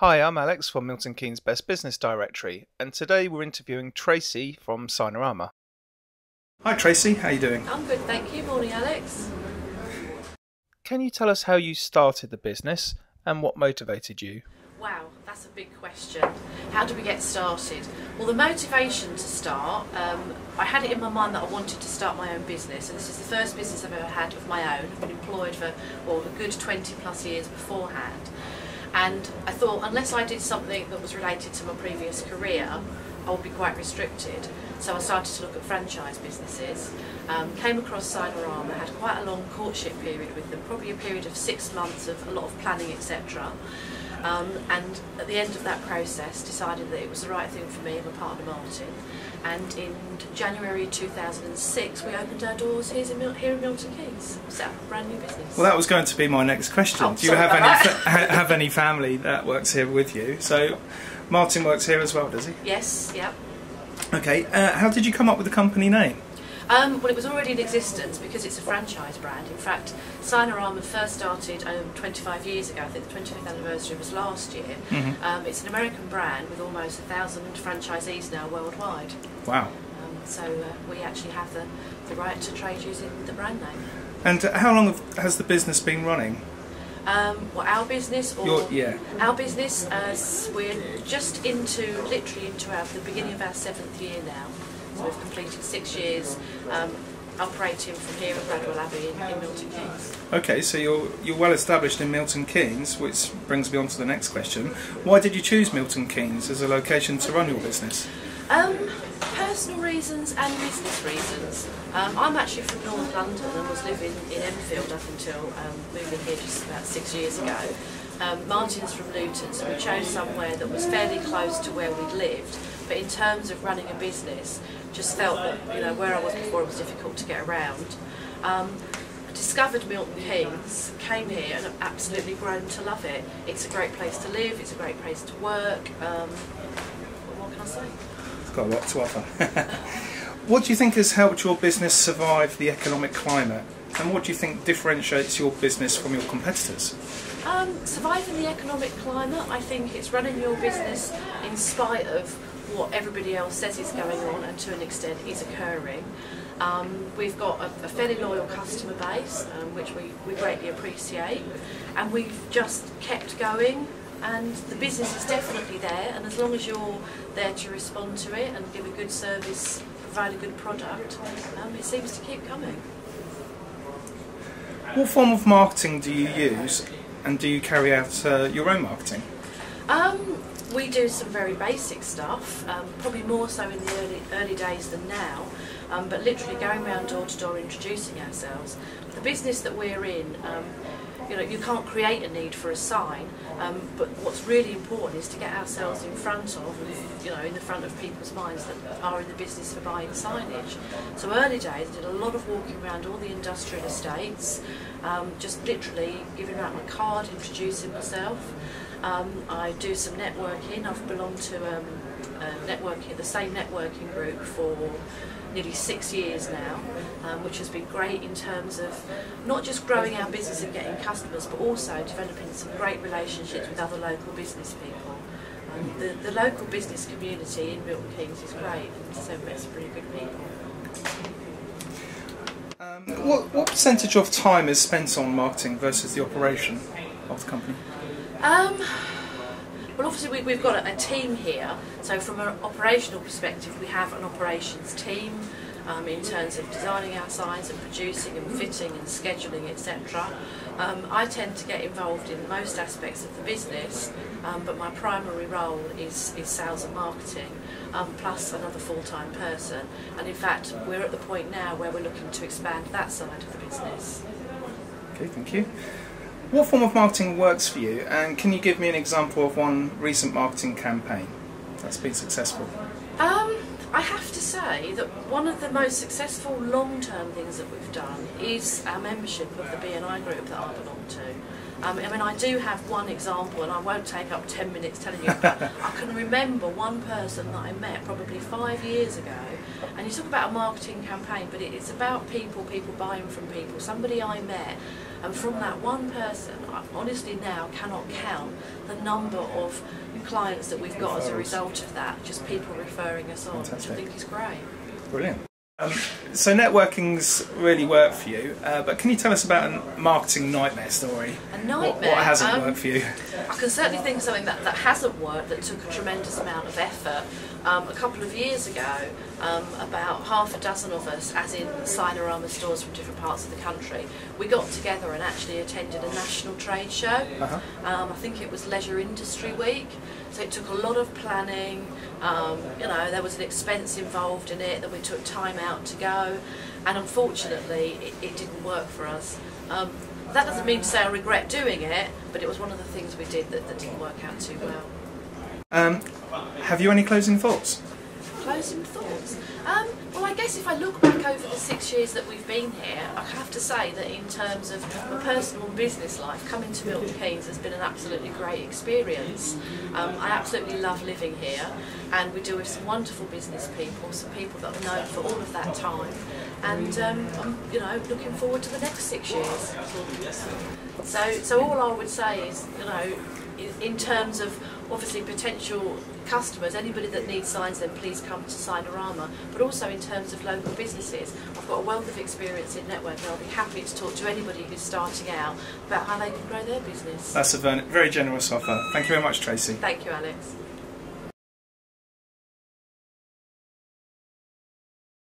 Hi, I'm Alex from Milton Keynes Best Business Directory, and today we're interviewing Tracy from Rama. Hi Tracy, how are you doing? I'm good, thank you. Morning, Alex. Can you tell us how you started the business and what motivated you? Wow, that's a big question. How do we get started? Well, the motivation to start, I had it in my mind that I wanted to start my own business, and this is the first business I've ever had of my own. I've been employed for a good 20 plus years beforehand, and I thought unless I did something that was related to my previous career, I would be quite restricted. So I started to look at franchise businesses, came across Rama, had quite a long courtship period with them, probably a period of 6 months of a lot of planning, etc. And at the end of that process decided that it was the right thing for me and my partner Martin, and in January 2006 we opened our doors here in Milton Keynes, set up a brand new business. Well, that was going to be my next question. Oh, do you have any family that works here with you? So Martin works here as well, does he? Yes, yep. Okay, how did you come up with the company name? Well, it was already in existence because it's a franchise brand. In fact, Rama first started 25 years ago. I think the 25th anniversary was last year. Mm-hmm. It's an American brand with almost 1,000 franchisees now worldwide. Wow. So we actually have the right to trade using the brand name. And how long has the business been running? Well, our business, our business, we're just literally into the beginning of our 7th year now. So we've completed 6 years operating from here at Bradwell Abbey in Milton Keynes. Okay, so you're well established in Milton Keynes, which brings me on to the next question. Why did you choose Milton Keynes as a location to run your business? Personal reasons and business reasons. I'm actually from North London and was living in Enfield up until moving here just about 6 years ago. Martin's from Luton, so we chose somewhere that was fairly close to where we lived, but in terms of running a business, just felt that where I was before it was difficult to get around. I discovered Milton Keynes, came here and have absolutely grown to love it. It's a great place to live, it's a great place to work. What can I say? It's got a lot to offer. What do you think has helped your business survive the economic climate? And what do you think differentiates your business from your competitors? Surviving the economic climate, I think it's running your business in spite of what everybody else says is going on and to an extent is occurring. We've got a fairly loyal customer base, which we greatly appreciate, and we've just kept going, and the business is definitely there, and as long as you're there to respond to it and give a good service, provide a good product, it seems to keep coming. What form of marketing do you use, and do you carry out your own marketing? We do some very basic stuff, probably more so in the early days than now, but literally going around door to door introducing ourselves. The business that we're in, you can't create a need for a sign, but what's really important is to get ourselves in front of, in the front of people's minds that are in the business for buying signage. So early days I did a lot of walking around all the industrial estates, just literally giving out my card, introducing myself. I do some networking. I've belonged to the same networking group for nearly 6 years now, which has been great in terms of not just growing our business and getting customers, but also developing some great relationships with other local business people. The local business community in Milton Keynes is great, and so we've met some really good people. What percentage of time is spent on marketing versus the operation of the company? Well, obviously we've got a team here, so from an operational perspective we have an operations team in terms of designing our signs and producing and fitting and scheduling, etc. I tend to get involved in most aspects of the business, but my primary role is sales and marketing, plus another full-time person, and in fact we're at the point now where we're looking to expand that side of the business. Okay, thank you. What form of marketing works for you, and can you give me an example of one recent marketing campaign that's been successful? I have to say that one of the most successful long-term things that we've done is our membership of the BNI group that I belong to. I mean, I do have one example, and I won't take up 10 minutes telling you, but I can remember one person that I met probably 5 years ago, and you talk about a marketing campaign, but it's about people buying from people. Somebody I met, and from that one person, I honestly now cannot count the number of clients that we've got as a result of that, just people referring us on, which I think is great. Brilliant. So networking's really worked for you, but can you tell us about a marketing nightmare story? A nightmare? What hasn't worked for you? I can certainly think of something that hasn't worked, that took a tremendous amount of effort. A couple of years ago, about half a dozen of us, as in Rama stores from different parts of the country, we got together and actually attended a national trade show. I think it was Leisure Industry Week, so it took a lot of planning. You know, there was an expense involved in it, that we took time out to go, and unfortunately it didn't work for us. That doesn't mean to say I regret doing it, but it was one of the things we did that didn't work out too well. Have you any closing thoughts? Closing thoughts? Well, I guess if I look back over the 6 years that we've been here, I have to say that in terms of my personal and business life, coming to Milton Keynes has been an absolutely great experience. I absolutely love living here, and we deal with some wonderful business people, some people that I've known for all of that time, and I'm, you know, looking forward to the next 6 years. So all I would say is, you know, in terms of obviously potential customers, anybody that needs signs, then please come to Rama. But also in terms of local businesses, I've got a wealth of experience in networking. I'll be happy to talk to anybody who's starting out about how they can grow their business. That's a very generous offer. Thank you very much, Tracy. Thank you, Alex.